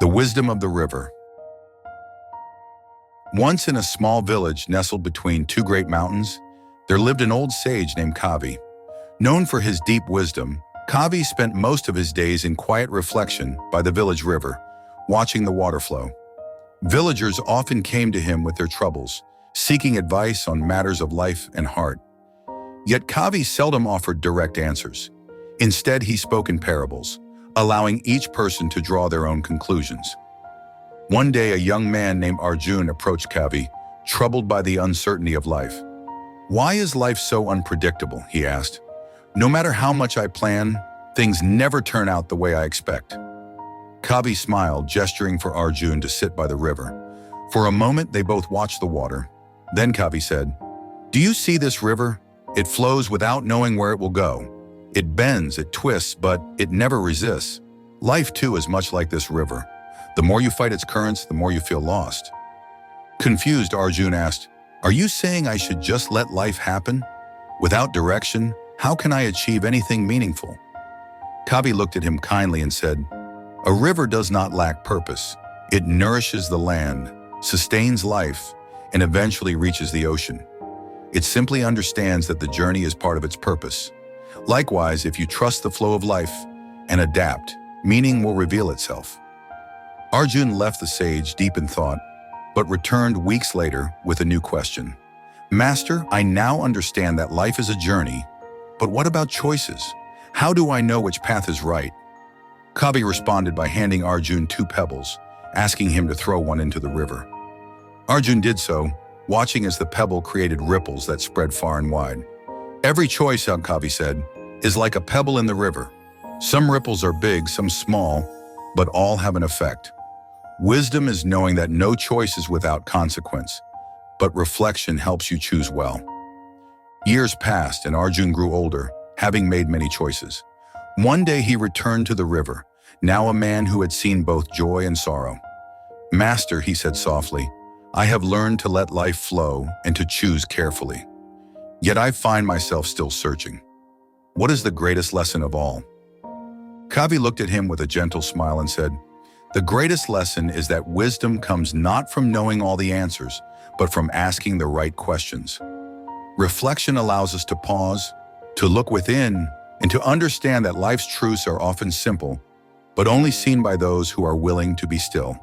The wisdom of the river. Once in a small village nestled between two great mountains, there lived an old sage named Kavi. Known for his deep wisdom, Kavi spent most of his days in quiet reflection by the village river, watching the water flow. Villagers often came to him with their troubles, seeking advice on matters of life and heart. Yet Kavi seldom offered direct answers. Instead, he spoke in parables, allowing each person to draw their own conclusions. One day, a young man named Arjun approached Kavi, troubled by the uncertainty of life. "Why is life so unpredictable?" he asked. "No matter how much I plan, things never turn out the way I expect." Kavi smiled, gesturing for Arjun to sit by the river. For a moment, they both watched the water. Then Kavi said, "Do you see this river? It flows without knowing where it will go. It bends, it twists, but it never resists. Life, too, is much like this river. The more you fight its currents, the more you feel lost." Confused, Arjun asked, "Are you saying I should just let life happen? Without direction, how can I achieve anything meaningful?" Kavi looked at him kindly and said, "A river does not lack purpose. It nourishes the land, sustains life, and eventually reaches the ocean. It simply understands that the journey is part of its purpose. Likewise, if you trust the flow of life and adapt, meaning will reveal itself." Arjun left the sage deep in thought, but returned weeks later with a new question. "Master, I now understand that life is a journey, but what about choices? How do I know which path is right?" Kavi responded by handing Arjun 2 pebbles, asking him to throw one into the river. Arjun did so, watching as the pebble created ripples that spread far and wide. "Every choice," Kavi said, "is like a pebble in the river. Some ripples are big, some small, but all have an effect. Wisdom is knowing that no choice is without consequence, but reflection helps you choose well." Years passed and Arjun grew older, having made many choices. One day he returned to the river, now a man who had seen both joy and sorrow. "Master," he said softly, "I have learned to let life flow and to choose carefully. Yet I find myself still searching. What is the greatest lesson of all?" Kavi looked at him with a gentle smile and said, "The greatest lesson is that wisdom comes not from knowing all the answers, but from asking the right questions. Reflection allows us to pause, to look within, and to understand that life's truths are often simple, but only seen by those who are willing to be still."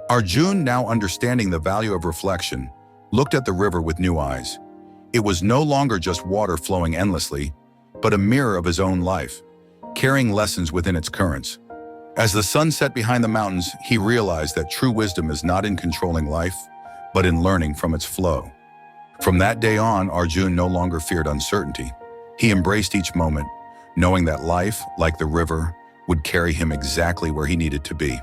Arjun, now understanding the value of reflection, looked at the river with new eyes. It was no longer just water flowing endlessly, but a mirror of his own life, carrying lessons within its currents. As the sun set behind the mountains, he realized that true wisdom is not in controlling life, but in learning from its flow. From that day on, Arjun no longer feared uncertainty. He embraced each moment, knowing that life, like the river, would carry him exactly where he needed to be.